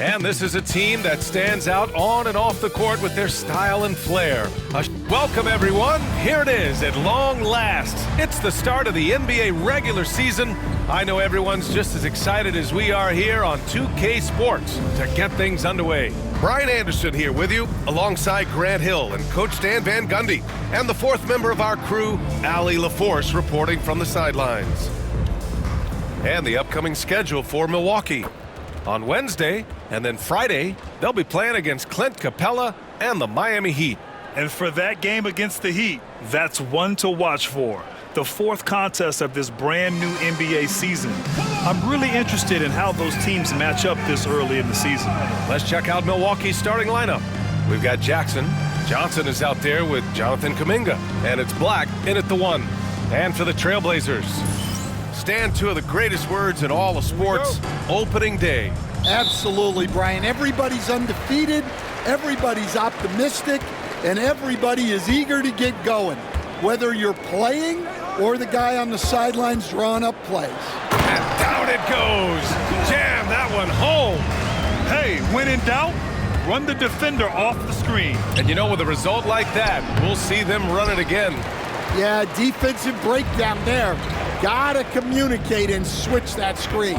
And this is a team that stands out on and off the court with their style and flair. Welcome, everyone. Here it is at long last. It's the start of the NBA regular season. I know everyone's just as excited as we are here on 2K Sports to get things underway. Brian Anderson here with you, alongside Grant Hill and Coach Dan Van Gundy, and the fourth member of our crew, Allie LaForce, reporting from the sidelines. And the upcoming schedule for Milwaukee. On Wednesday and then Friday, they'll be playing against Clint Capella and the Miami Heat. And for that game against the Heat, that's one to watch for. The fourth contest of this brand new NBA season. I'm really interested in how those teams match up this early in the season. Let's check out Milwaukee's starting lineup. We've got Jackson. Johnson is out there with Jonathan Kuminga. And it's Black in at the 1. And for the Trailblazers, stand two of the greatest words in all of sports, opening day. Absolutely, Brian. Everybody's undefeated, everybody's optimistic, and everybody is eager to get going, whether you're playing or the guy on the sidelines drawing up plays. And down it goes. Jam that one home. Hey, when in doubt, run the defender off the screen. And you know, with a result like that, we'll see them run it again. Yeah, defensive breakdown there. Gotta communicate and switch that screen.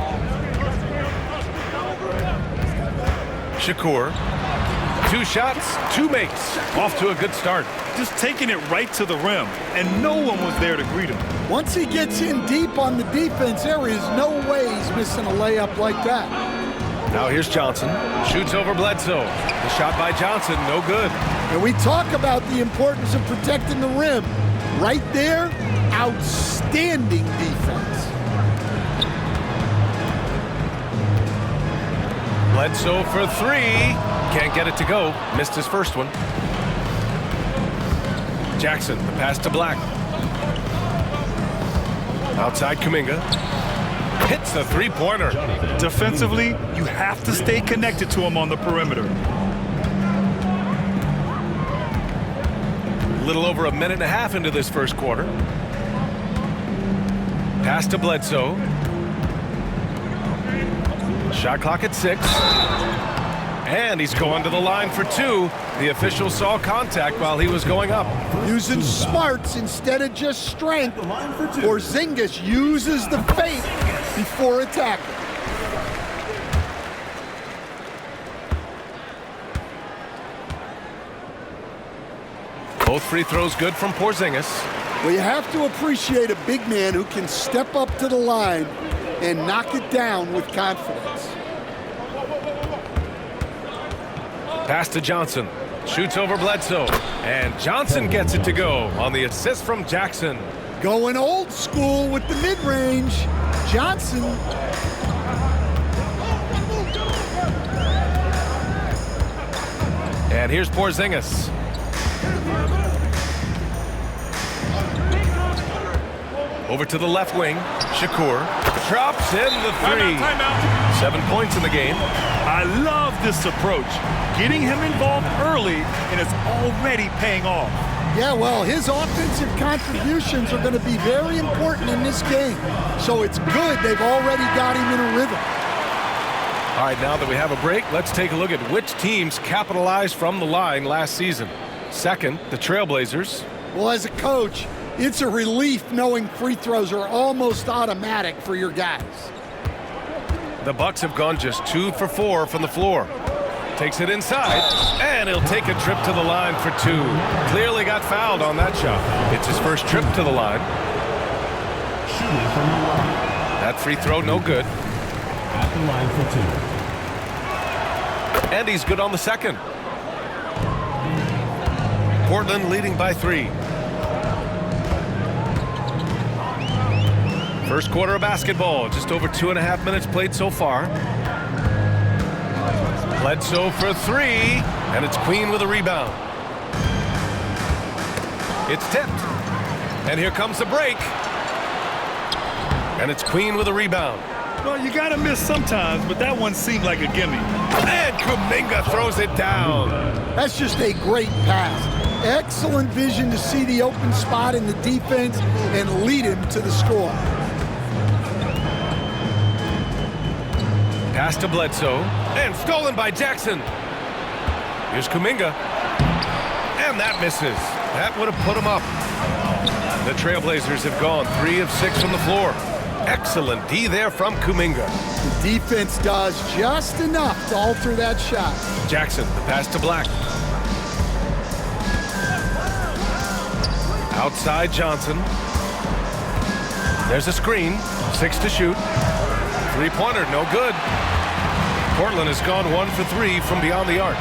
Shakur, 2 shots, 2 makes. Off to a good start. Just taking it right to the rim, and no one was there to greet him. Once he gets in deep on the defense, there is no way he's missing a layup like that. Now here's Johnson. Shoots over Bledsoe. The shot by Johnson, no good. And we talk about the importance of protecting the rim. Right there, outstanding defense. Bledsoe for 3. Can't get it to go. Missed his first one. Jackson, the pass to Black. Outside Kuminga. Hits the three-pointer. Defensively, you have to stay connected to him on the perimeter. A little over a minute and a half into this first quarter. Pass to Bledsoe. Shot clock at 6. And he's going to the line for 2. The official saw contact while he was going up. Using smarts instead of just strength. Porzingis uses the fake before attacking. Both free throws good from Porzingis. Well, you have to appreciate a big man who can step up to the line and knock it down with confidence. Pass to Johnson. Shoots over Bledsoe. And Johnson gets it to go on the assist from Jackson. Going old school with the mid-range. Johnson. And here's Porzingis. Over to the left wing. Shakur drops in the 3. Timeout. 7 points in the game. I love this approach. Getting him involved early, and it's already paying off. Yeah, well, his offensive contributions are going to be very important in this game. So it's good they've already got him in a rhythm. All right, now that we have a break, let's take a look at which teams capitalized from the line last season. Second, the Trailblazers. Well, as a coach, it's a relief knowing free throws are almost automatic for your guys. The Bucks have gone just 2 for 4 from the floor. Takes it inside, and he'll take a trip to the line for 2. Clearly got fouled on that shot. It's his first trip to the line. That free throw, no good. At the line for 2. And he's good on the second. Portland leading by 3. First quarter of basketball, just over 2.5 minutes played so far. Bledsoe for 3, and it's Queen with a rebound. It's tipped, and here comes the break. And it's Queen with a rebound. Well, you got to miss sometimes, but that one seemed like a gimme. And Kuminga throws it down. That's just a great pass. Excellent vision to see the open spot in the defense and lead him to the score. Pass to Bledsoe. And stolen by Jackson. Here's Kuminga. And that misses. That would have put him up. The Trailblazers have gone 3 of 6 from the floor. Excellent D there from Kuminga. The defense does just enough to alter that shot. Jackson, the pass to Black. Outside Johnson. There's a screen. 6 to shoot. Three-pointer, no good. Portland has gone 1 for 3 from beyond the arc.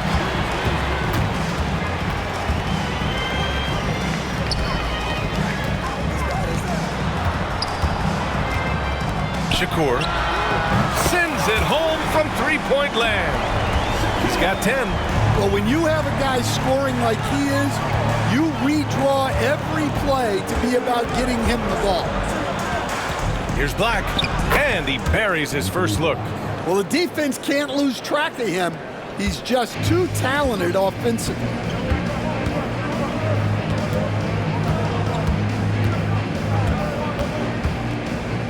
Shakur sends it home from three-point land. He's got 10. Well, when you have a guy scoring like he is, you redraw every play to be about getting him the ball. Here's Black, and he buries his first look. Well, the defense can't lose track of him. He's just too talented offensively.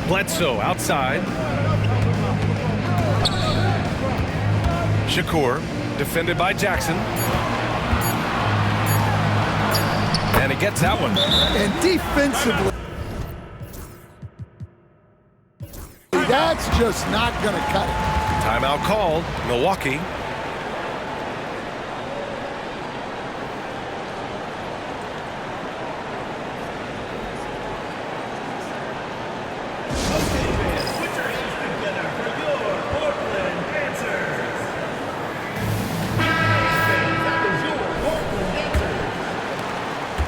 Bledsoe outside. Shakur, defended by Jackson. And he gets that one. And defensively, that's just not going to cut it. Timeout called, Milwaukee.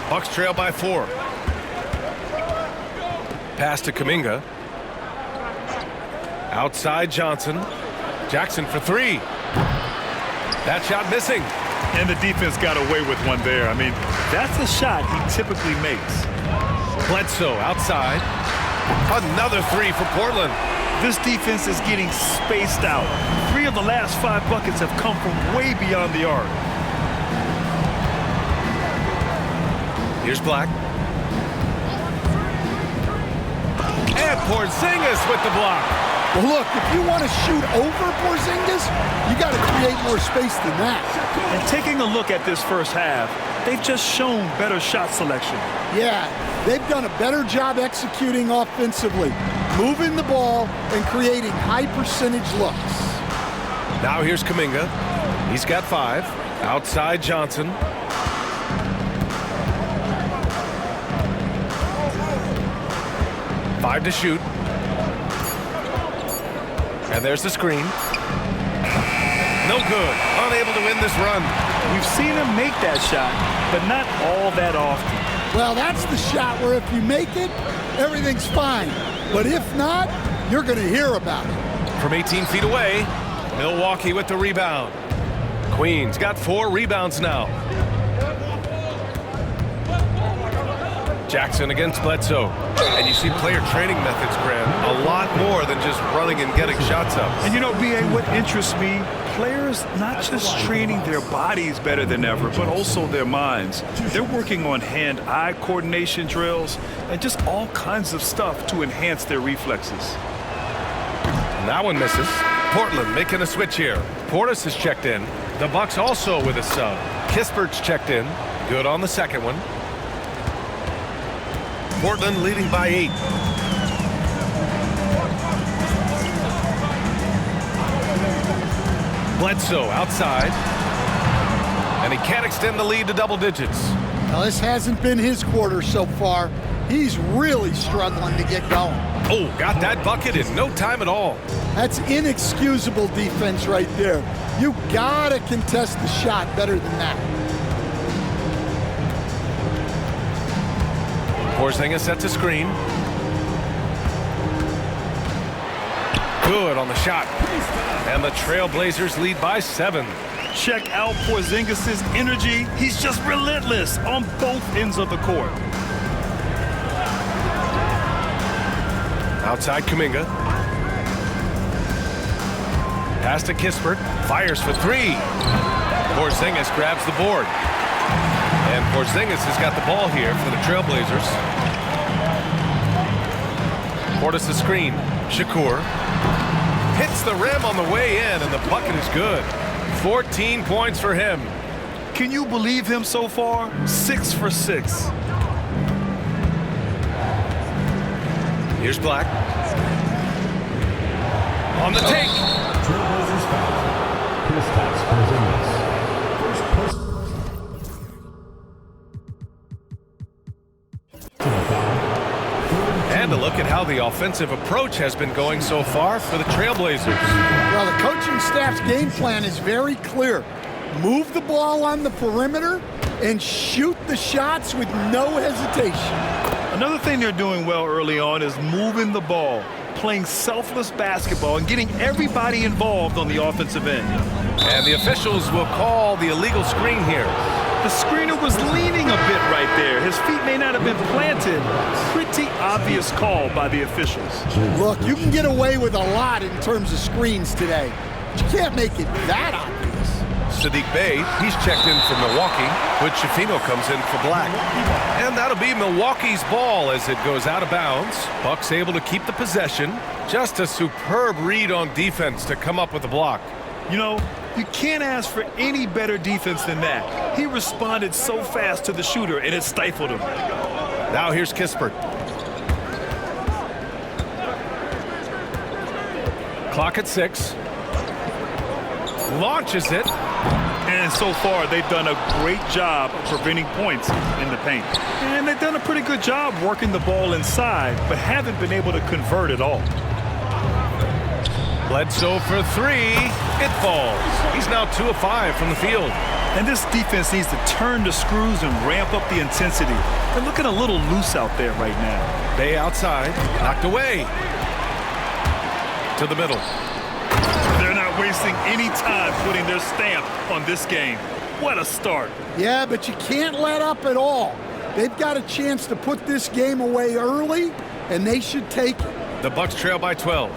Bucks trail by 4. Pass to Kuminga. Outside Johnson. Jackson for 3. That shot missing. And the defense got away with one there. I mean, that's a shot he typically makes. Bledsoe outside. Another 3 for Portland. This defense is getting spaced out. 3 of the last 5 buckets have come from way beyond the arc. Here's Black. And Porzingis with the block. Well, look, if you want to shoot over Porzingis, you got to create more space than that. And taking a look at this first half, they've just shown better shot selection. Yeah, they've done a better job executing offensively, moving the ball and creating high percentage looks. Now here's Kuminga. He's got 5. Outside Johnson. Five to shoot. And there's the screen. No good. Unable to win this run. We've seen him make that shot, but not all that often. Well, that's the shot where if you make it, everything's fine. But if not, you're going to hear about it. From 18 feet away, Milwaukee with the rebound. Queens got 4 rebounds now. Jackson against Bledsoe. And you see player training methods, Grant, a lot more than just running and getting shots up. And you know, B.A., what interests me, players not just training their bodies better than ever, but also their minds. They're working on hand-eye coordination drills and just all kinds of stuff to enhance their reflexes. And that one misses. Portland making a switch here. Portis has checked in. The Bucks also with a sub. Kispert's checked in. Good on the second one. Portland leading by 8. Bledsoe outside. And he can't extend the lead to double digits. Now, this hasn't been his quarter so far. He's really struggling to get going. Oh, got that bucket in no time at all. That's inexcusable defense right there. You gotta contest the shot better than that. Porzingis sets a screen. Good on the shot. And the Trailblazers lead by 7. Check out Porzingis' energy. He's just relentless on both ends of the court. Outside Kuminga. Pass to Kispert. Fires for 3. Porzingis grabs the board. And Porzingis has got the ball here for the Trailblazers. Portis the screen. Shakur. Hits the rim on the way in, and the bucket is good. 14 points for him. Can you believe him so far? 6 for 6. Here's Black. On the take. Trailblazers foul. Kristaps Porzingis. First And a look at how the offensive approach has been going so far for the Trailblazers. Well, the coaching staff's game plan is very clear. Move the ball on the perimeter and shoot the shots with no hesitation. Another thing they're doing well early on is moving the ball, playing selfless basketball, and getting everybody involved on the offensive end. And the officials will call the illegal screen here. The screener was leaning a bit right there. His feet may not have been planted. Pretty obvious call by the officials. Look, you can get away with a lot in terms of screens today, but you can't make it that obvious. Sadiq Bey, he's checked in for Milwaukee, but Schifino comes in for Black. And that'll be Milwaukee's ball as it goes out of bounds. Bucks able to keep the possession. Just a superb read on defense to come up with the block. You know, you can't ask for any better defense than that. He responded so fast to the shooter, and it stifled him. Now here's Kispert. Clock at 6. Launches it. And so far, they've done a great job of preventing points in the paint. And they've done a pretty good job working the ball inside, but haven't been able to convert at all. Bledsoe for 3. It falls. He's now 2 of 5 from the field. And this defense needs to turn the screws and ramp up the intensity. They're looking a little loose out there right now. Bey outside. Knocked away. To the middle. They're not wasting any time putting their stamp on this game. What a start. Yeah, but you can't let up at all. They've got a chance to put this game away early, and they should take it. The Bucks trail by 12.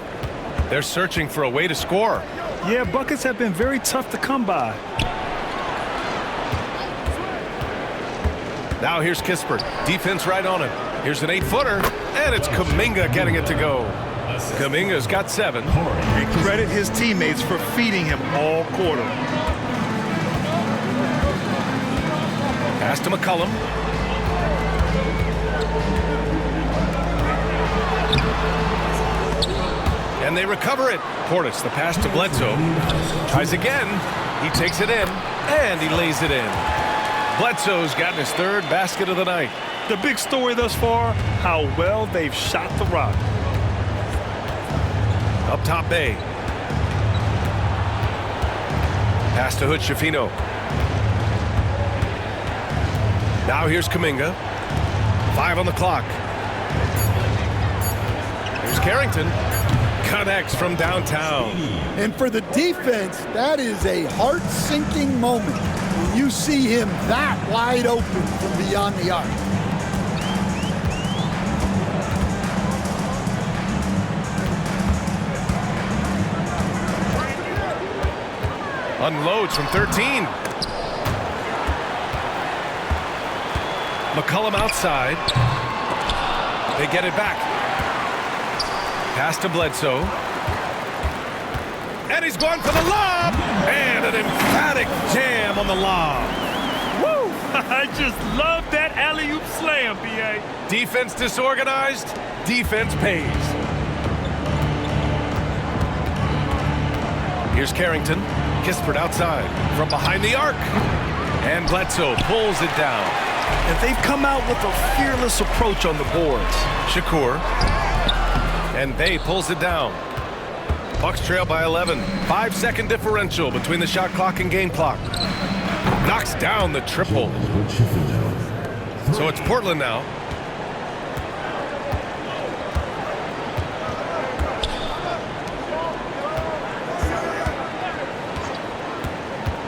They're searching for a way to score. Yeah, buckets have been very tough to come by. Now here's Kispert. Defense right on him. Here's an 8-footer, and it's Kuminga getting it to go. Kuminga's got 7. And credit his teammates for feeding him all quarter. Pass to McCollum. And they recover it. Portis, the pass to Bledsoe. Tries again. He takes it in, and he lays it in. Bledsoe's gotten his 3rd basket of the night. The big story thus far, how well they've shot the rock. Up top, Bey. Pass to Hood Schifino. Now here's Kuminga. 5 on the clock. Here's Carrington. Connects from downtown. And for the defense, that is a heart-sinking moment when you see him that wide open from beyond the arc. Unloads from 13. McCollum outside. They get it back. Pass to Bledsoe. And he's going for the lob. And an emphatic jam on the lob. Woo! I just love that alley-oop slam, B.A. Defense disorganized. Defense pays. Here's Carrington. Kispert outside from behind the arc. And Bledsoe pulls it down. And they've come out with a fearless approach on the boards. Shakur. And Bey pulls it down. Bucks trail by 11. 5-second differential between the shot clock and game clock. Knocks down the triple. So it's Portland now.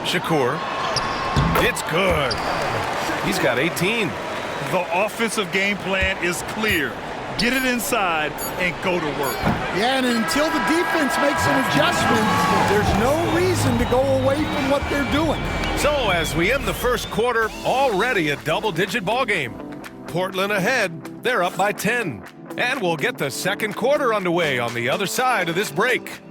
Shakur. It's good. He's got 18. The offensive game plan is clear. Get it inside and go to work. Yeah, and until the defense makes an adjustment, there's no reason to go away from what they're doing. So as we end the first quarter, already a double-digit ball game. Portland ahead. They're up by 10. And we'll get the second quarter underway on the other side of this break.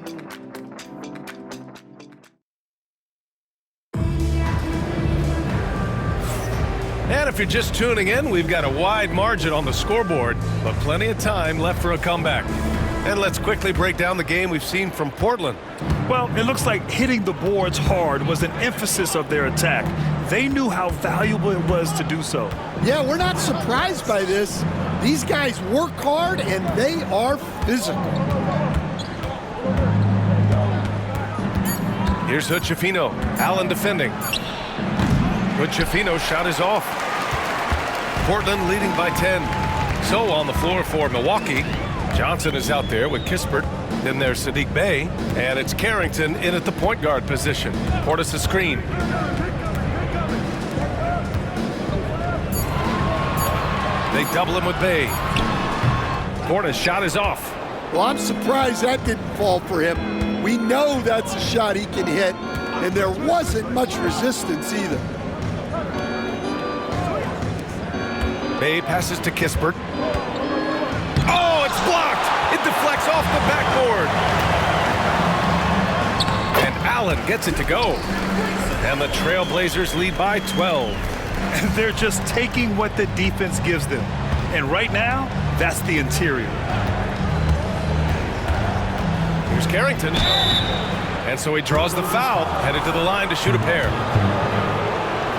if you're just tuning in, we've got a wide margin on the scoreboard, but plenty of time left for a comeback. And let's quickly break down the game we've seen from Portland. Well, it looks like hitting the boards hard was an emphasis of their attack. They knew how valuable it was to do so. Yeah, we're not surprised by this. These guys work hard, and they are physical. Here's Hood-Schifino. Allen defending. Hood-Schifino shot is off. Portland leading by 10. So on the floor for Milwaukee, Johnson is out there with Kispert. Then there's Saddiq Bey, and it's Carrington in at the point guard position. Portis a screen. They double him with Bey. Portis shot is off. Well, I'm surprised that didn't fall for him. We know that's a shot he can hit, and there wasn't much resistance either. Bey passes to Kispert. Oh, it's blocked! It deflects off the backboard. And Allen gets it to go. And the Trailblazers lead by 12. And they're just taking what the defense gives them. And right now, that's the interior. Here's Carrington. And so he draws the foul, headed to the line to shoot a pair.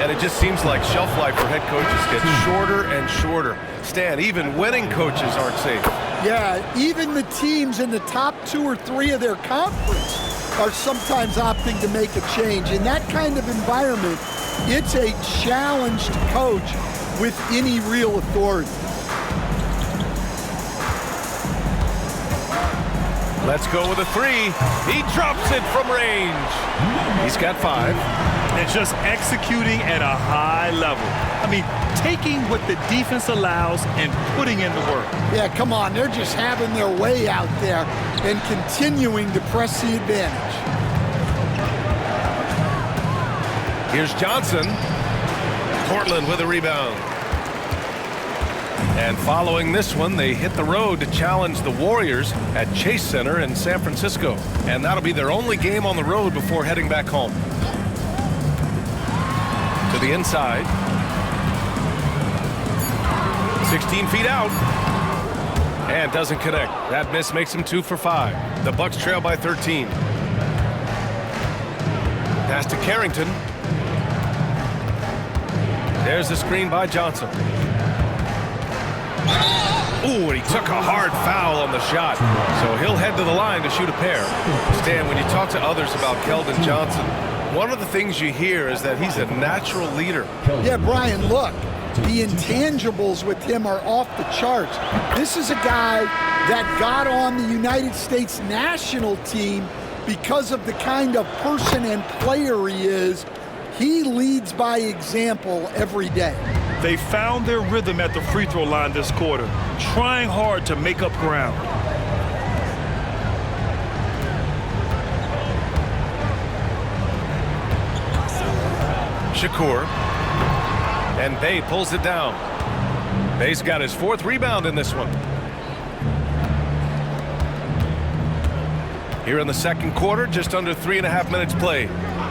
And it just seems like shelf life for head coaches gets shorter and shorter. Stan, even winning coaches aren't safe. Yeah, even the teams in the top 2 or 3 of their conference are sometimes opting to make a change. In that kind of environment, it's a challenge to coach with any real authority. Let's go with a 3. He drops it from range. He's got 5. And just executing at a high level. I mean, taking what the defense allows and putting in the work. Yeah, come on. They're just having their way out there and continuing to press the advantage. Here's Johnson. Portland with a rebound. And following this one, they hit the road to challenge the Warriors at Chase Center in San Francisco. And that'll be their only game on the road before heading back home. To the inside. 16 feet out. And doesn't connect. That miss makes him 2 for 5. The Bucks trail by 13. Pass to Carrington. There's the screen by Johnson. Ooh, and he took a hard foul on the shot. So he'll head to the line to shoot a pair. Stan, when you talk to others about Keldon Johnson, one of the things you hear is that he's a natural leader. Yeah, Brian, look, the intangibles with him are off the charts. This is a guy that got on the United States national team because of the kind of person and player he is. He leads by example every day. They found their rhythm at the free throw line this quarter, trying hard to make up ground. Shakur. And Bey pulls it down. Bey's got his 4th rebound in this one. Here in the second quarter, just under 3.5 minutes played.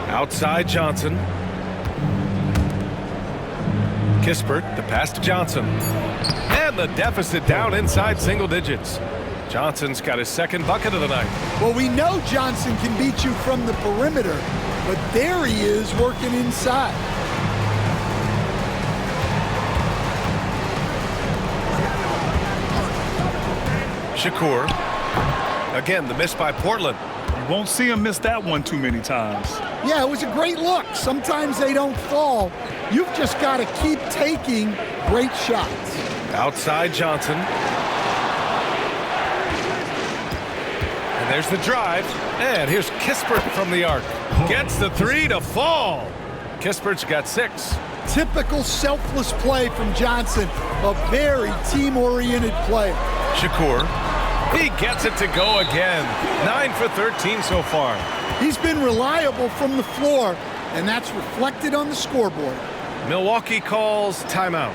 Outside Johnson. Kispert, the pass to Johnson. And the deficit down inside single digits. Johnson's got his 2nd bucket of the night. Well, we know Johnson can beat you from the perimeter, but there he is working inside. Shakur. Again, the miss by Portland. You won't see him miss that one too many times. Yeah, it was a great look. Sometimes they don't fall. You've just got to keep taking great shots. Outside Johnson. And there's the drive. And here's Kispert from the arc. Gets the 3 to fall. Kispert's got 6. Typical selfless play from Johnson. A very team-oriented player. Shakur. He gets it to go again. 9 for 13 so far. He's been reliable from the floor, and that's reflected on the scoreboard. Milwaukee calls timeout.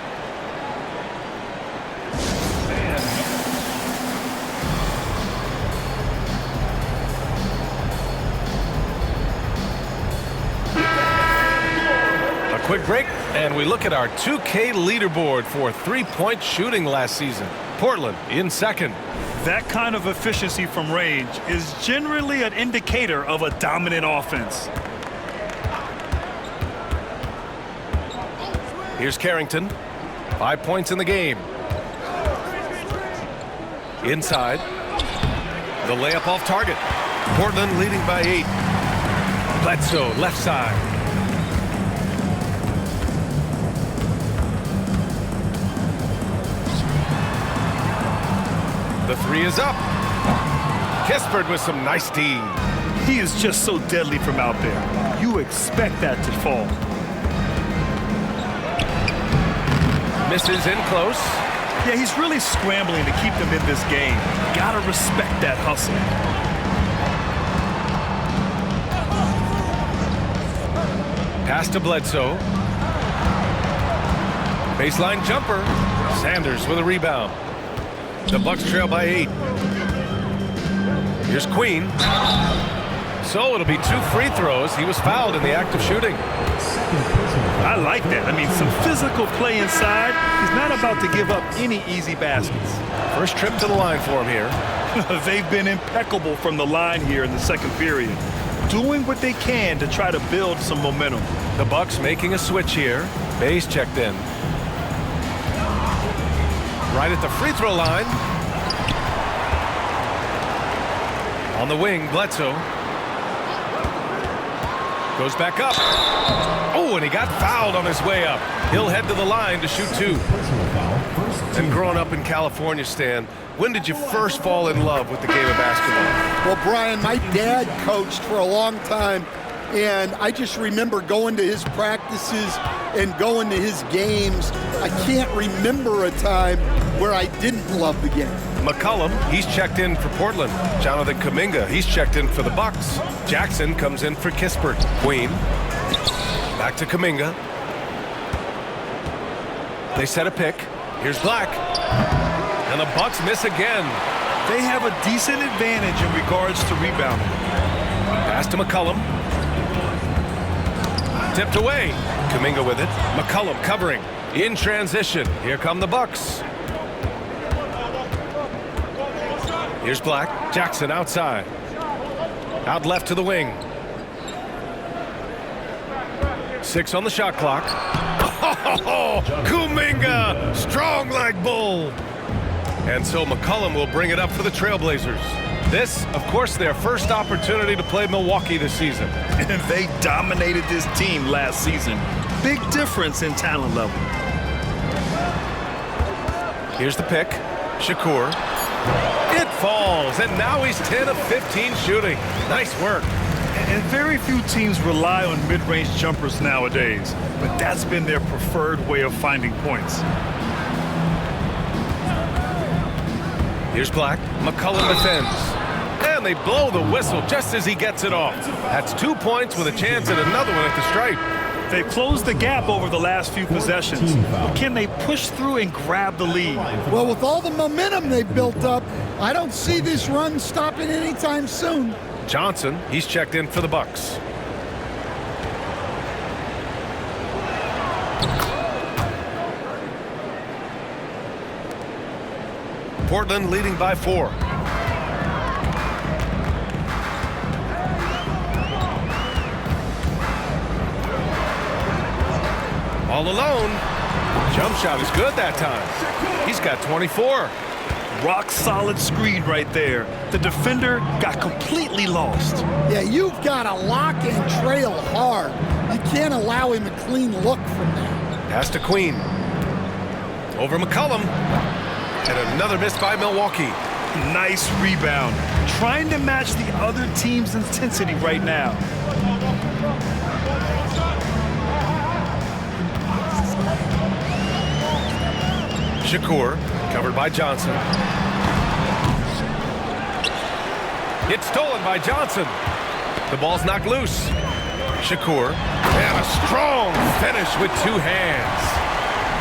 A quick break. And we look at our 2K leaderboard for three-point shooting last season. Portland in second. That kind of efficiency from range is generally an indicator of a dominant offense. Here's Carrington. 5 points in the game. Inside. The layup off target. Portland leading by 8. Bledsoe, left side. The three is up. Kispert with some nice D. He is just so deadly from out there. You expect that to fall. Misses in close. Yeah, he's really scrambling to keep them in this game. Gotta respect that hustle. Pass to Bledsoe. Baseline jumper. Sanders with a rebound. The Bucks trail by 8. Here's Queen. So it'll be 2 free throws. He was fouled in the act of shooting. I like that. I mean, some physical play inside. He's not about to give up any easy baskets. First trip to the line for him here. They've been impeccable from the line here in the second period, doing what they can to try to build some momentum. The Bucks making a switch here. Bayes checked in. Right at the free throw line. On the wing, Bledsoe. Goes back up. Oh, and he got fouled on his way up. He'll head to the line to shoot 2. And growing up in California, Stan, when did you first fall in love with the game of basketball? Well, Brian, my dad coached for a long time, and I just remember going to his practices and going to his games. I can't remember a time where I didn't love the game. McCollum, he's checked in for Portland. Jonathan Kuminga, he's checked in for the Bucks. Jackson comes in for Kispert. Queen. Back to Kuminga. They set a pick. Here's Black. And the Bucks miss again. They have a decent advantage in regards to rebounding. Pass to McCollum. Tipped away. Kuminga with it. McCollum covering. In transition. Here come the Bucks. Here's Black. Jackson outside. Out left to the wing. 6 on the shot clock. Oh, Kuminga, strong like bull. And so McCollum will bring it up for the Trailblazers. This, of course, their first opportunity to play Milwaukee this season. And they dominated this team last season. Big difference in talent level. Here's the pick. Shakur. It falls, and now he's 10 of 15 shooting. Nice work. And very few teams rely on mid-range jumpers nowadays, but that's been their preferred way of finding points. Here's Black. McCollum defends. And they blow the whistle just as he gets it off. That's 2 points with a chance at another one at the stripe. They've closed the gap over the last few possessions. But can they push through and grab the lead? Well, with all the momentum they've built up, I don't see this run stopping anytime soon. Johnson, he's checked in for the Bucks. Portland leading by 4. All alone. Jump shot is good that time. He's got 24. Rock solid screen right there. The defender got completely lost. Yeah, you've got to lock and trail hard. You can't allow him a clean look from that. Pass to Queen. Over McCollum. And another miss by Milwaukee. Nice rebound. Trying to match the other team's intensity right now. Shakur, covered by Johnson. It's stolen by Johnson. The ball's knocked loose. Shakur, and a strong finish with 2 hands.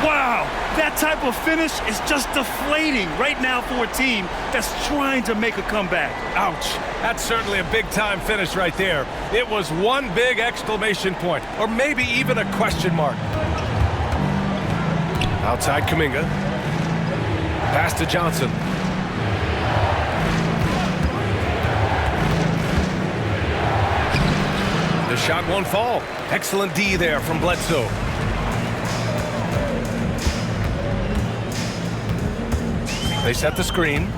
Wow, that type of finish is just deflating right now for a team that's trying to make a comeback. Ouch. That's certainly a big-time finish right there. It was one big exclamation point, or maybe even a question mark. Outside Kuminga. Pass to Johnson. The shot won't fall. Excellent D there from Bledsoe. They set the screen.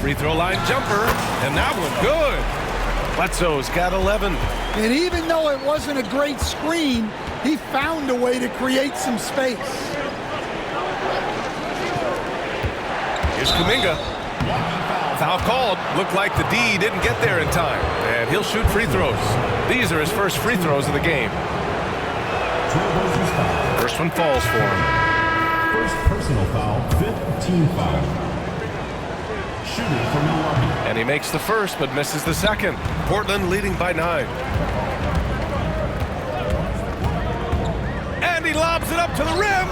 Free throw line jumper, and that one good. Bledsoe's got 11. And even though it wasn't a great screen, he found a way to create some space. Here's Kuminga. Foul called. Looked like the D didn't get there in time. And he'll shoot free throws. These are his first free throws of the game. Trailblazers foul. First one falls for him. First personal foul, 5th team foul. Shooting for Milwaukee. And he makes the first but misses the second. Portland leading by 9. And he lobs it up to the rim.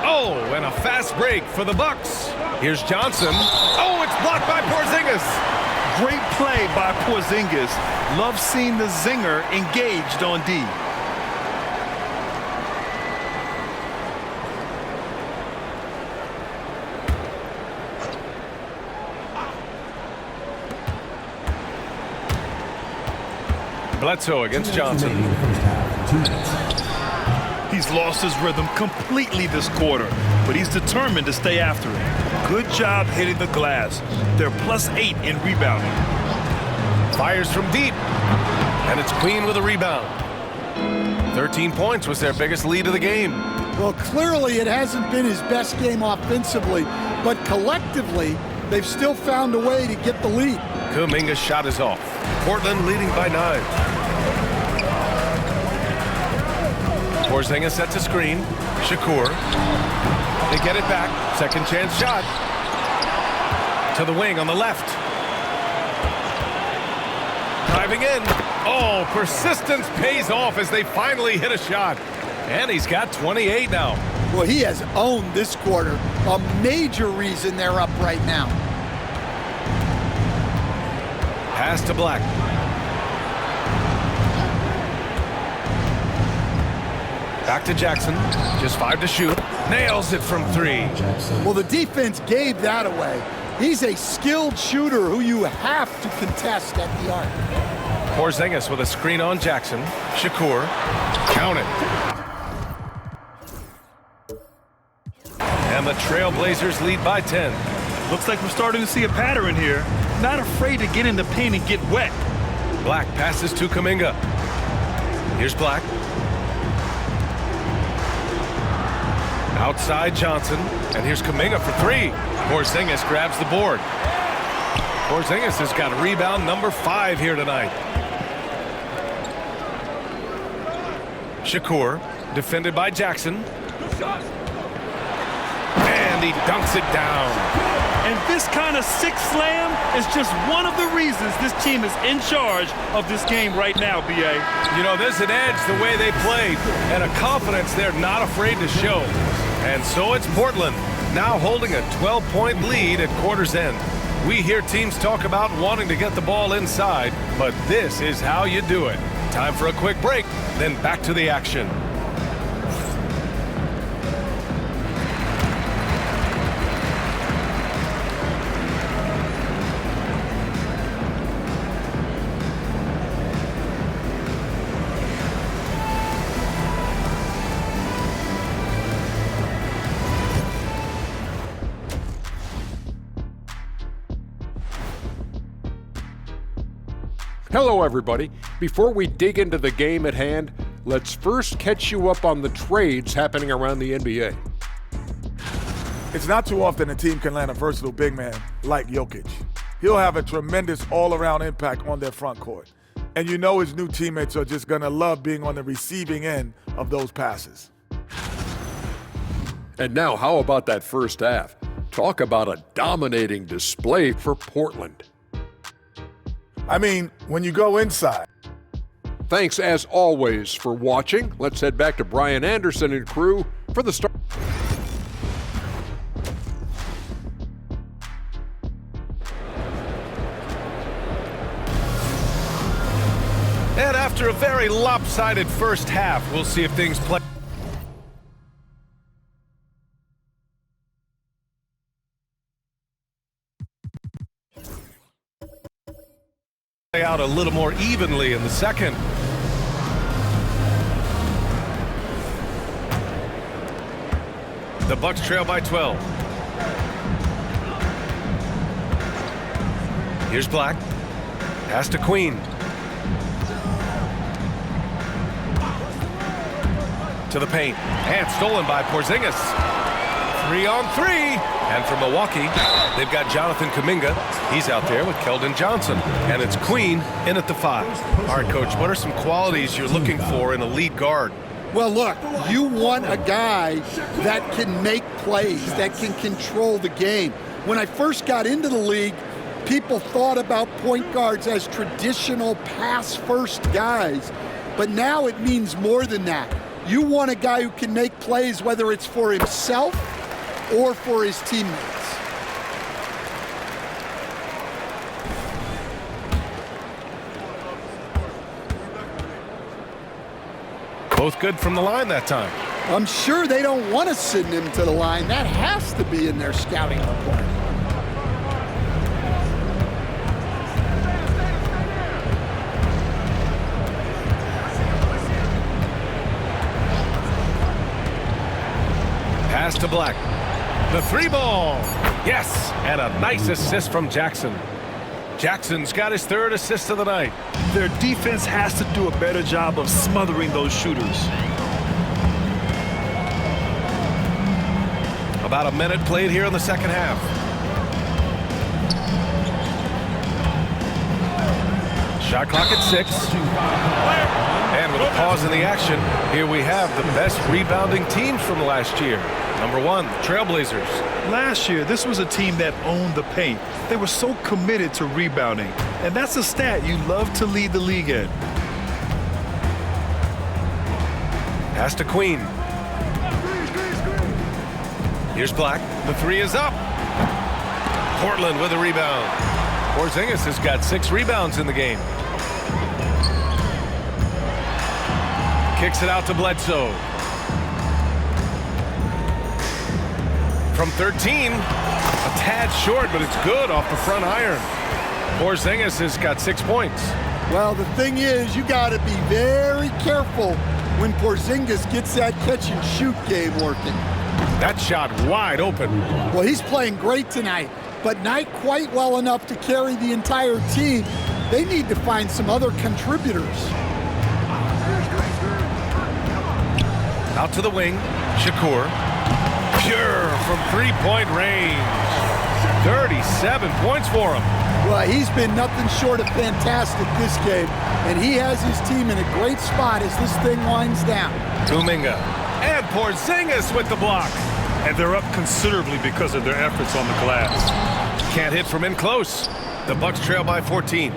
Oh, and a fast break for the Bucks. Here's Johnson. Oh, it's blocked by Porzingis. Great play by Porzingis. Love seeing the zinger engaged on D. Bledsoe against Johnson. Remaining in the first half, 2 minutes. He's lost his rhythm completely this quarter, but he's determined to stay after it. Good job hitting the glass. They're +8 in rebounding. Fires from deep. And it's Queen with a rebound. 13 points was their biggest lead of the game. Well, clearly it hasn't been his best game offensively, but collectively, they've still found a way to get the lead. Kuminga's shot is off. Portland leading by 9. Porzingis sets a screen. Shakur. They get it back. Second chance shot. To the wing on the left. Driving in. Oh, persistence pays off as they finally hit a shot. And he's got 28 now. Well, he has owned this quarter. A major reason they're up right now. Pass to Black. Back to Jackson. Just 5 to shoot. Nails it from 3. Well, the defense gave that away. He's a skilled shooter who you have to contest at the arc. Porzingis with a screen on Jackson. Shakur. Count it. And the Trailblazers lead by 10. Looks like we're starting to see a pattern here. Not afraid to get in the paint and get wet. Black passes to Kuminga. Here's Black. Outside Johnson. And here's Kuminga for 3. Porzingis grabs the board. Porzingis has got rebound number 5 here tonight. Shakur, defended by Jackson. And he dunks it down. And this kind of sick slam is just one of the reasons this team is in charge of this game right now, B.A. You know, there's an edge the way they played and a confidence they're not afraid to show. And so it's Portland, now holding a 12-point lead at quarter's end. We hear teams talk about wanting to get the ball inside, but this is how you do it. Time for a quick break, then back to the action. Hello, everybody. Before we dig into the game at hand, let's first catch you up on the trades happening around the NBA. It's not too often a team can land a versatile big man like Jokic. He'll have a tremendous all-around impact on their front court. And you know his new teammates are just going to love being on the receiving end of those passes. And now, how about that first half? Talk about a dominating display for Portland. I mean, when you go inside. Thanks, as always, for watching. Let's head back to Brian Anderson and crew for the start. And after after a very lopsided first half, we'll see if things play out a little more evenly in the second. The Bucks trail by 12. Here's Black. Pass to Queen. To the paint. And stolen by Porzingis. 3-on-3. And for Milwaukee, they've got Jonathan Kuminga. He's out there with Keldon Johnson. And it's Queen in at the 5. All right, Coach, what are some qualities you're looking for in a lead guard? Well, look, you want a guy that can make plays, that can control the game. When I first got into the league, people thought about point guards as traditional pass-first guys. But now it means more than that. You want a guy who can make plays, whether it's for himself or for his teammates. Both good from the line that time. I'm sure they don't want to send him to the line. That has to be in their scouting report. Pass to Black. The 3-ball. Yes, and a nice assist from Jackson. Jackson's got his 3rd assist of the night. Their defense has to do a better job of smothering those shooters. About a minute played here in the second half. Shot clock at 6. And with a pause in the action, here we have the best rebounding teams from last year. Number 1, Trailblazers. Last year, this was a team that owned the paint. They were so committed to rebounding. And that's a stat you love to lead the league in. Pass to Queen. Here's Black. The 3 is up. Portland with a rebound. Porzingis has got 6 rebounds in the game. Kicks it out to Bledsoe. From 13, a tad short, but it's good off the front iron. Porzingis has got 6 points. Well, the thing is, you got to be very careful when Porzingis gets that catch-and-shoot game working. That shot wide open. Well, he's playing great tonight, but not quite well enough to carry the entire team. They need to find some other contributors. Out to the wing, Shakur. Pure from 3-point range. 37 points for him. Well, he's been nothing short of fantastic this game, and he has his team in a great spot as this thing winds down. Kuminga and Porzingis with the block. And they're up considerably because of their efforts on the glass. Can't hit from in close. The Bucks trail by 14.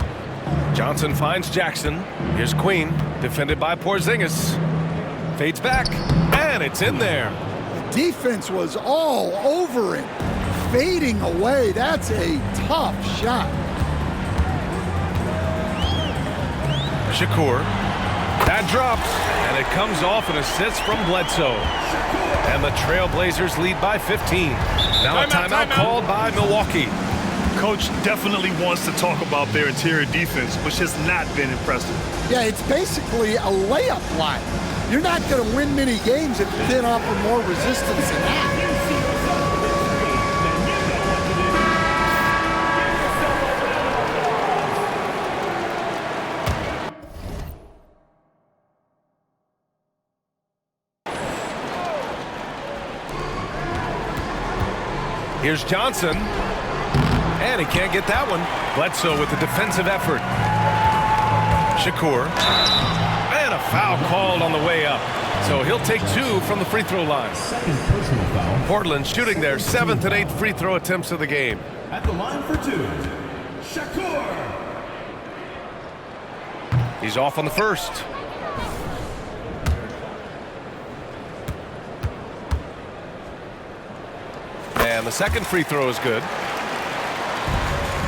Johnson finds Jackson. Here's Queen, defended by Porzingis. Fades back, and it's in there. The defense was all over it, fading away. That's a tough shot. Shakur. That drops, and it comes off an assist from Bledsoe. And the Trailblazers lead by 15. Now a timeout called by Milwaukee. Coach definitely wants to talk about their interior defense, which has not been impressive. Yeah, it's basically a layup line. You're not going to win many games if you can't offer more resistance than that. Here's Johnson. And he can't get that one. Bledsoe with the defensive effort. Shakur. And a foul called on the way up. So he'll take 2 from the free throw line. Second personal foul. Portland shooting their 7th and 8th free throw attempts of the game. At the line for 2, Shakur. He's off on the first. And the second free throw is good.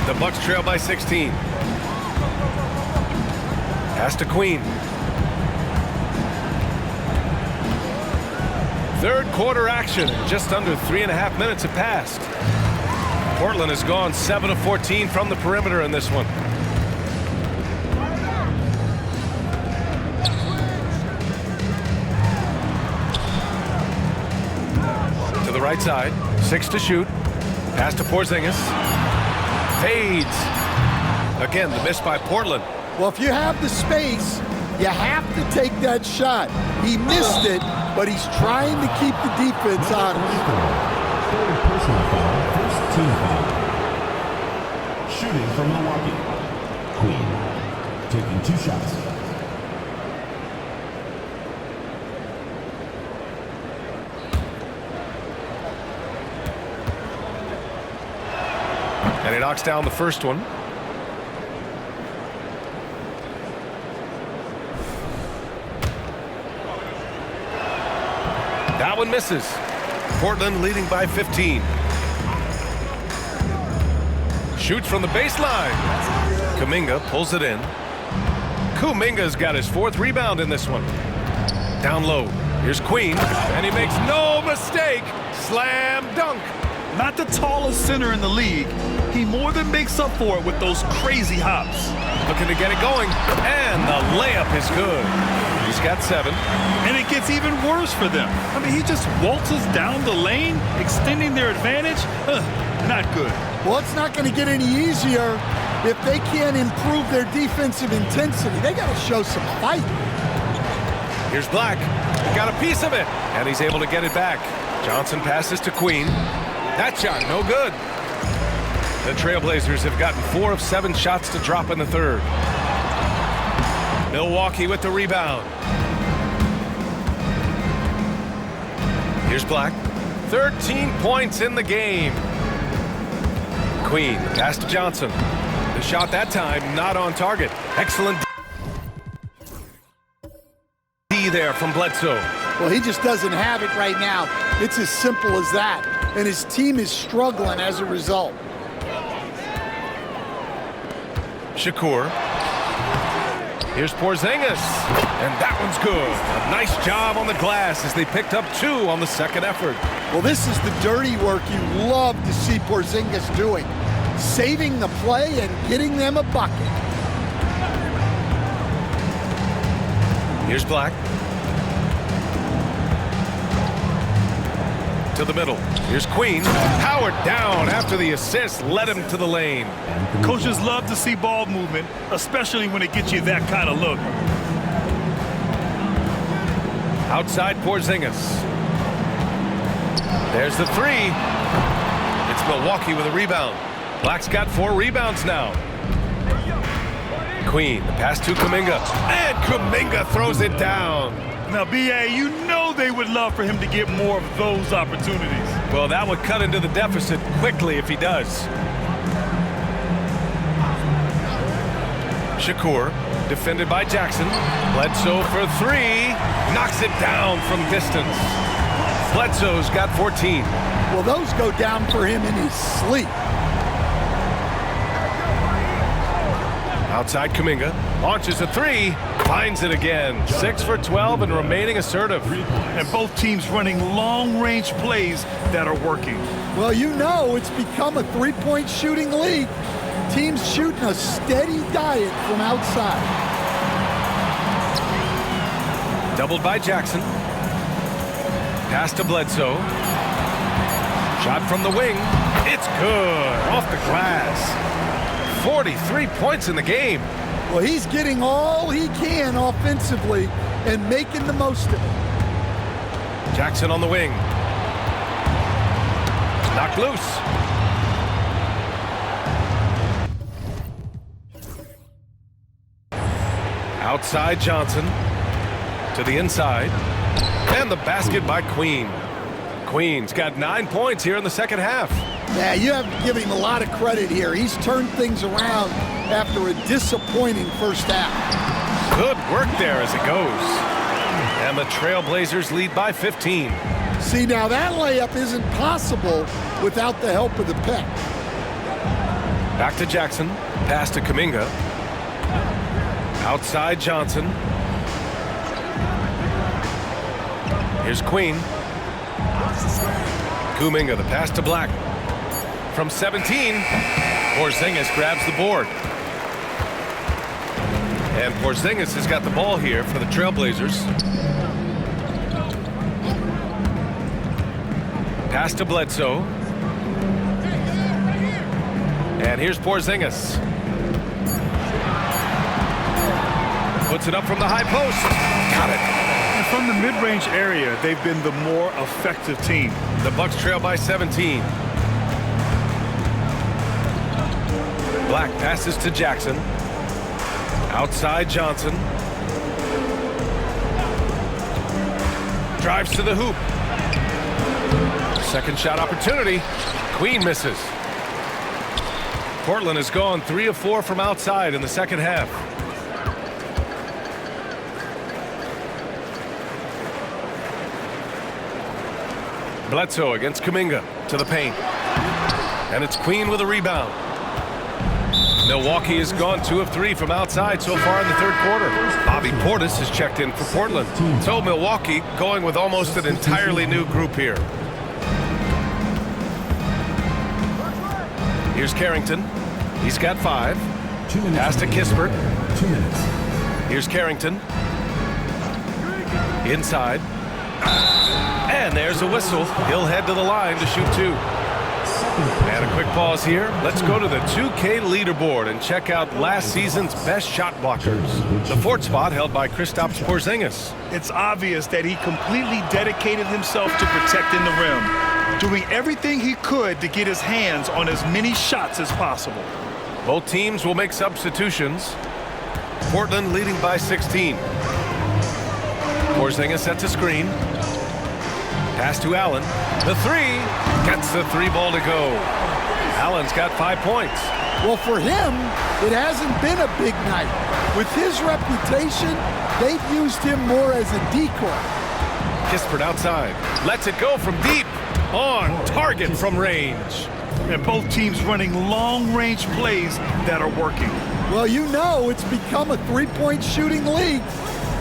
The Bucks trail by 16. Pass to Queen. Third quarter action. Just under 3.5 minutes have passed. Portland has gone 7 of 14 from the perimeter in this one. To the right side. 6 to shoot. Pass to Porzingis. Fades. Again, the miss by Portland. Well, if you have the space, you have to take that shot. He missed it, but he's trying to keep the defense honest. Third personal foul, first team foul. Shooting from Milwaukee. Queen taking 2 shots. And he knocks down the first one. That one misses. Portland leading by 15. Shoots from the baseline. Kuminga pulls it in. Kuminga's got his 4th rebound in this one. Down low. Here's Queen, and he makes no mistake. Slam dunk. Not the tallest center in the league. He more than makes up for it with those crazy hops. Looking to get it going, and the layup is good. He's got 7. And it gets even worse for them. I mean, he just waltzes down the lane, extending their advantage. Not good. Well, it's not going to get any easier if they can't improve their defensive intensity. They got to show some fight. Here's Black. He got a piece of it, and he's able to get it back. Johnson passes to Queen. That shot, no good. The Trailblazers have gotten 4 of 7 shots to drop in the third. Milwaukee with the rebound. Here's Black. 13 points in the game. Queen, pass to Johnson. The shot that time not on target. Excellent D there from Bledsoe. Well, he just doesn't have it right now. It's as simple as that. And his team is struggling as a result. Shakur. Here's Porzingis. And that one's good. A nice job on the glass as they picked up 2 on the second effort. Well, this is the dirty work you love to see Porzingis doing. Saving the play and getting them a bucket. Here's Black. To the middle. Here's Queen. Powered down after the assist led him to the lane. Coaches love to see ball movement, especially when it gets you that kind of look. Outside Porzingis. There's the 3. It's Milwaukee with a rebound. Black's got 4 rebounds now. Queen, the pass to Kuminga. And Kuminga throws it down. Now, B.A., you know they would love for him to get more of those opportunities. Well, that would cut into the deficit quickly if he does. Shakur, defended by Jackson. Bledsoe for 3. Knocks it down from distance. Bledsoe's got 14. Well, those go down for him in his sleep. Outside Kuminga. Launches a 3. Finds it again. 6 for 12 and remaining assertive. And both teams running long-range plays that are working. Well, you know it's become a 3-point shooting league. Teams shooting a steady diet from outside. Doubled by Jackson. Pass to Bledsoe. Shot from the wing. It's good. Off the glass. 43 points in the game. Well, he's getting all he can offensively and making the most of it. Jackson on the wing. Knocked loose. Outside Johnson. To the inside. And the basket by Queen. Queen's got 9 points here in the second half. Yeah, you have to give him a lot of credit here. He's turned things around after a disappointing first half. Good work there as it goes. And the Trailblazers lead by 15. See, now that layup isn't possible without the help of the pick. Back to Jackson. Pass to Kuminga. Outside Johnson. Here's Queen. Kuminga, the pass to Black. From 17, Porzingis grabs the board. And Porzingis has got the ball here for the Trailblazers. Pass to Bledsoe. And here's Porzingis. Puts it up from the high post. Got it. And from the mid-range area, they've been the more effective team. The Bucks trail by 17. Black passes to Jackson. Outside Johnson. Drives to the hoop. Second shot opportunity. Queen misses. Portland has gone 3 of 4 from outside in the second half. Bledsoe against Kuminga to the paint. And it's Queen with a rebound. Milwaukee has gone 2 of 3 from outside so far in the third quarter. Bobby Portis has checked in for Portland. So Milwaukee going with almost an entirely new group here. Here's Carrington. He's got 5. Pass to Kispert. 2 minutes. Here's Carrington. Inside. And there's a whistle. He'll head to the line to shoot 2. And a quick pause here. Let's go to the 2K leaderboard and check out last season's best shot blockers. The 4th spot held by Kristaps Porzingis. It's obvious that he completely dedicated himself to protecting the rim, doing everything he could to get his hands on as many shots as possible. Both teams will make substitutions. Portland leading by 16. Porzingis sets a screen. Pass to Allen. The 3 gets the 3 ball to go. Allen's got 5 points. Well, for him, it hasn't been a big night. With his reputation, they've used him more as a decoy. Kispert outside. Lets it go from deep. On target from range. And both teams running long-range plays that are working. Well, you know it's become a three-point shooting league.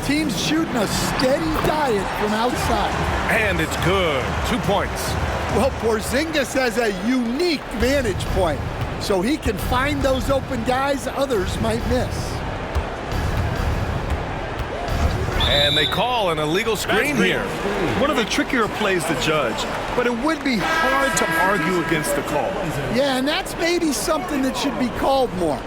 Teams shooting a steady diet from outside. And it's good. 2 points. Well, Porzingis has a unique vantage point, so he can find those open guys others might miss. And they call an illegal screen here. One of the trickier plays to judge, but it would be hard to argue against the call. Yeah, and that's maybe something that should be called more.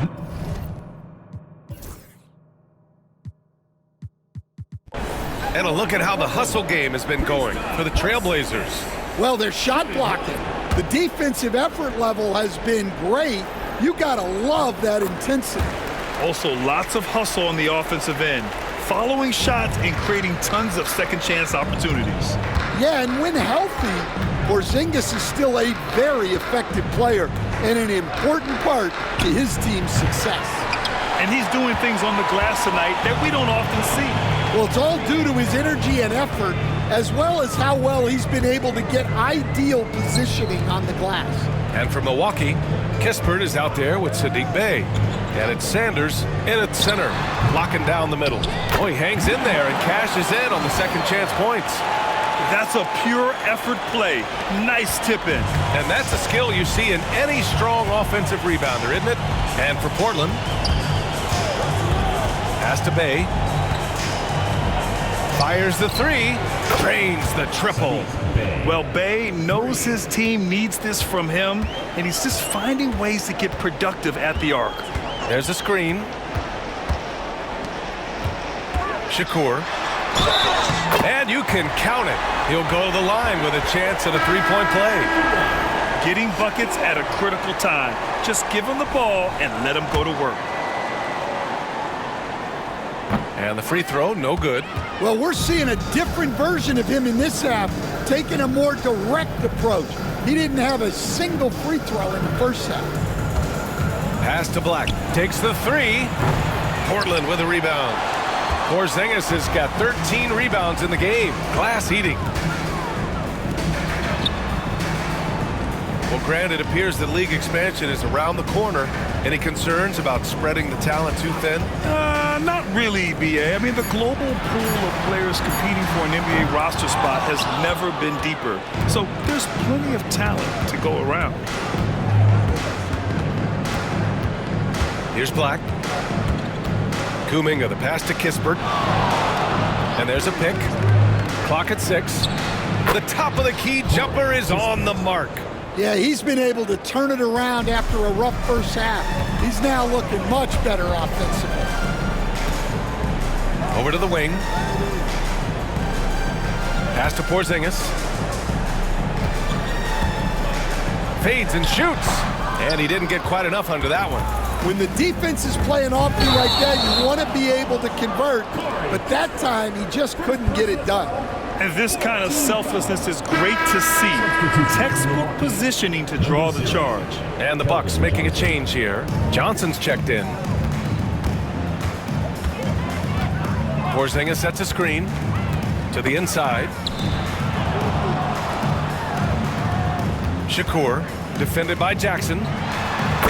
And a look at how the hustle game has been going for the Trailblazers. Well, they're shot blocking. The defensive effort level has been great. You gotta love that intensity. Also, lots of hustle on the offensive end, following shots and creating tons of second chance opportunities. Yeah, and when healthy, Porzingis is still a very effective player and an important part to his team's success. And he's doing things on the glass tonight that we don't often see. Well, it's all due to his energy and effort, as well as how well he's been able to get ideal positioning on the glass. And from Milwaukee, Kispert is out there with Saddiq Bey. And it's Sanders in at center, locking down the middle. Oh, he hangs in there and cashes in on the second chance points. That's a pure effort play. Nice tip-in. And that's a skill you see in any strong offensive rebounder, isn't it? And for Portland, pass to Bey. Fires the 3, drains the triple. Well, Bey knows his team needs this from him, and he's just finding ways to get productive at the arc. There's a screen. Shakur. And you can count it. He'll go to the line with a chance at a three-point play. Getting buckets at a critical time. Just give him the ball and let him go to work. And the free throw, no good. Well, we're seeing a different version of him in this half, taking a more direct approach. He didn't have a single free throw in the first half. Pass to Black. Takes the 3. Portland with a rebound. Porzingis has got 13 rebounds in the game. Glass eating. Well, Grant, it appears that league expansion is around the corner. Any concerns about spreading the talent too thin? Not really, B.A. I mean, the global pool of players competing for an NBA roster spot has never been deeper. So there's plenty of talent to go around. Here's Black. Kuminga, the pass to Kispert. And there's a pick. Clock at 6. The top of the key jumper is on the mark. Yeah, he's been able to turn it around after a rough first half. He's now looking much better offensively. Over to the wing. Pass to Porzingis. Fades and shoots. And he didn't get quite enough under that one. When the defense is playing off you like that, you want to be able to convert. But that time, he just couldn't get it done. And this kind of selflessness is great to see. Textbook positioning to draw the charge. And the Bucks making a change here. Johnson's checked in. Porzingis sets a screen to the inside. Shakur, defended by Jackson.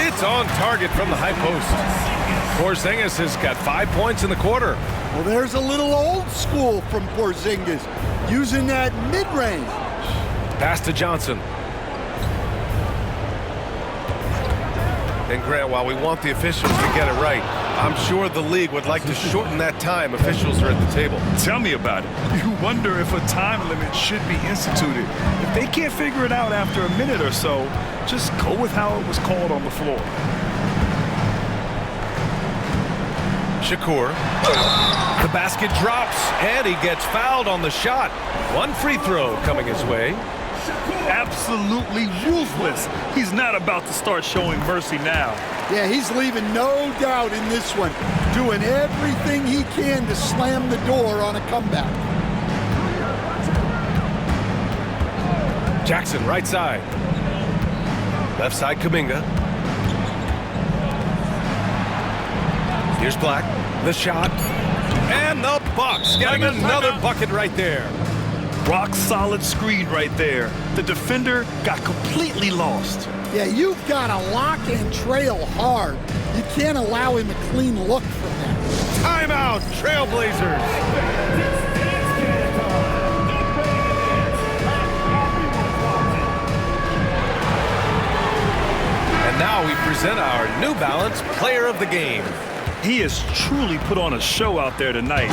It's on target from the high post. Porzingis has got 5 points in the quarter. Well, there's a little old school from Porzingis, using that mid-range. Pass to Johnson. And Grant, while we want the officials to get it right, I'm sure the league would like to shorten that time officials are at the table. Tell me about it. You wonder if a time limit should be instituted. If they can't figure it out after a minute or so, just go with how it was called on the floor. Shakur. The basket drops, and he gets fouled on the shot. One free throw coming his way. Absolutely ruthless. He's not about to start showing mercy now. Yeah, he's leaving no doubt in this one, doing everything he can to slam the door on a comeback. Jackson, right side. Left side, Kuminga. Here's Black. The shot. And the Bucks getting another bucket right there. Rock solid screen right there. The defender got completely lost. Yeah, you've got to lock and trail hard. You can't allow him a clean look from that. Timeout, Trailblazers. And now we present our New Balance Player of the Game. He has truly put on a show out there tonight,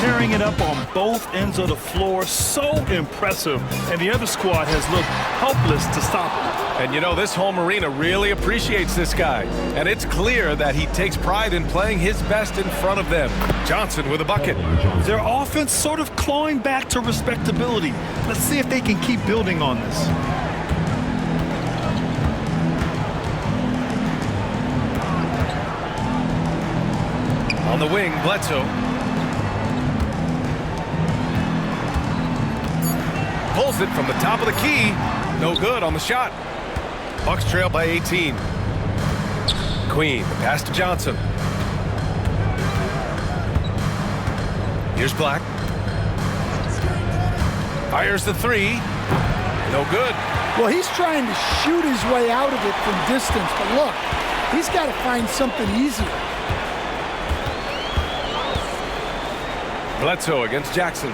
tearing it up on both ends of the floor. So impressive. And the other squad has looked helpless to stop him. And you know, this home arena really appreciates this guy. And it's clear that he takes pride in playing his best in front of them. Johnson with a bucket. Their offense sort of clawing back to respectability. Let's see if they can keep building on this. On the wing, Bledsoe. Pulls it from the top of the key. No good on the shot. Bucks trail by 18. Queen, the pass to Johnson. Here's Black. Fires the three. No good. Well, he's trying to shoot his way out of it from distance, but look, he's got to find something easier. Bledsoe against Jackson.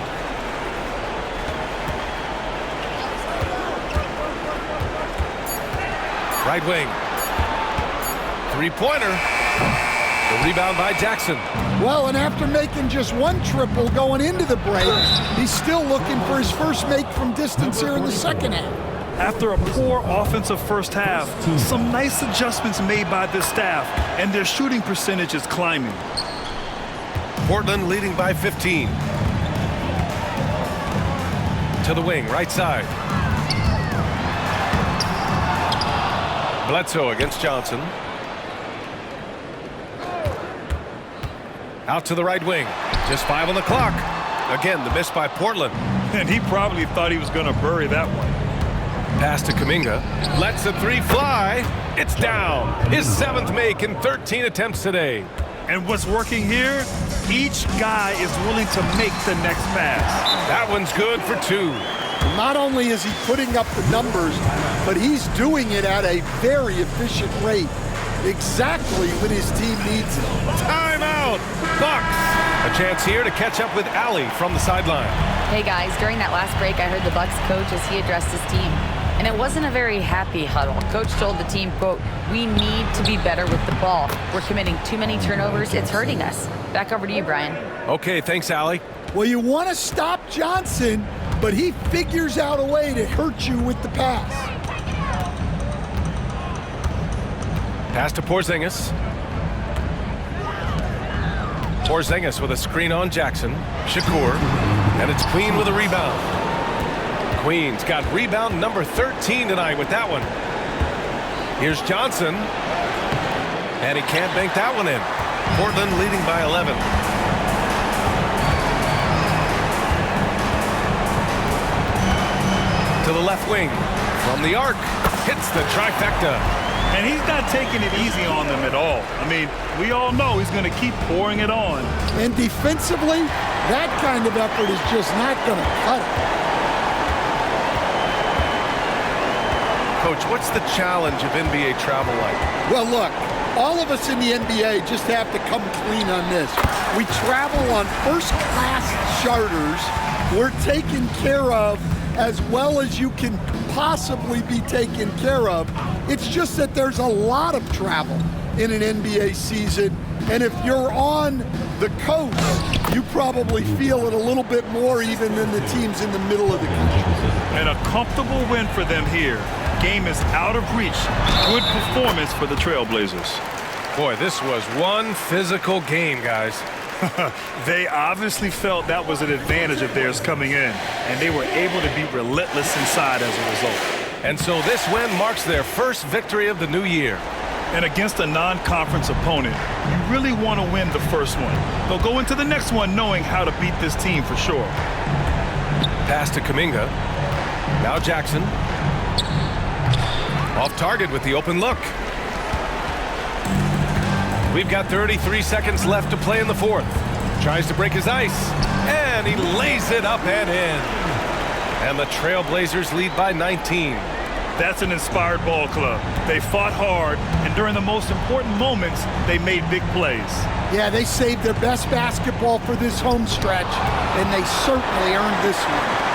Right wing. Three-pointer. The rebound by Jackson. Well, and after making just one triple going into the break, he's still looking for his first make from distance here in the second half. After a poor offensive first half, some nice adjustments made by this staff, and their shooting percentage is climbing. Portland leading by 15. To the wing, right side. Bledsoe against Johnson. Out to the right wing. Just 5 on the clock. Again, the miss by Portland. And he probably thought he was going to bury that one. Pass to Kuminga. Lets the three fly. It's down. His 7th make in 13 attempts today. And what's working here? Each guy is willing to make the next pass. That one's good for 2. Not only is he putting up the numbers, but he's doing it at a very efficient rate, exactly when his team needs it. Timeout, Bucks. A chance here to catch up with Allie from the sideline. Hey guys, during that last break, I heard the Bucks coach as he addressed his team. And it wasn't a very happy huddle. Coach told the team, quote, "We need to be better with the ball. We're committing too many turnovers. It's hurting us." Back over to you, Brian. Okay, thanks, Allie. Well, you want to stop Johnson, but he figures out a way to hurt you with the pass. Pass to Porzingis. Porzingis with a screen on Jackson. Shakur. And it's Queen with a rebound. Queen's got rebound number 13 tonight with that one. Here's Johnson. And he can't bank that one in. Portland leading by 11. To the left wing. From the arc. Hits the trifecta. And he's not taking it easy on them at all. I mean, we all know he's going to keep pouring it on. And defensively, that kind of effort is just not going to cut it. Coach, what's the challenge of NBA travel like? Well, look, all of us in the NBA just have to come clean on this. We travel on first-class charters. We're taken care of as well as you can possibly be taken care of. It's just that there's a lot of travel in an NBA season, and if you're on the coast, you probably feel it a little bit more even than the teams in the middle of the country. And a comfortable win for them here. Game is out of reach. Good performance for the Trailblazers. Boy, this was one physical game, guys. They obviously felt that was an advantage of theirs coming in, and they were able to be relentless inside as a result. And so this win marks their first victory of the new year. And against a non-conference opponent, you really want to win the first one. They'll go into the next one knowing how to beat this team for sure. Pass to Kuminga. Now Jackson. Off target with the open look. We've got 33 seconds left to play in the fourth. Tries to break his ice. And he lays it up and in. And the Trailblazers lead by 19. That's an inspired ball club. They fought hard, and during the most important moments, they made big plays. Yeah, they saved their best basketball for this home stretch, and they certainly earned this one.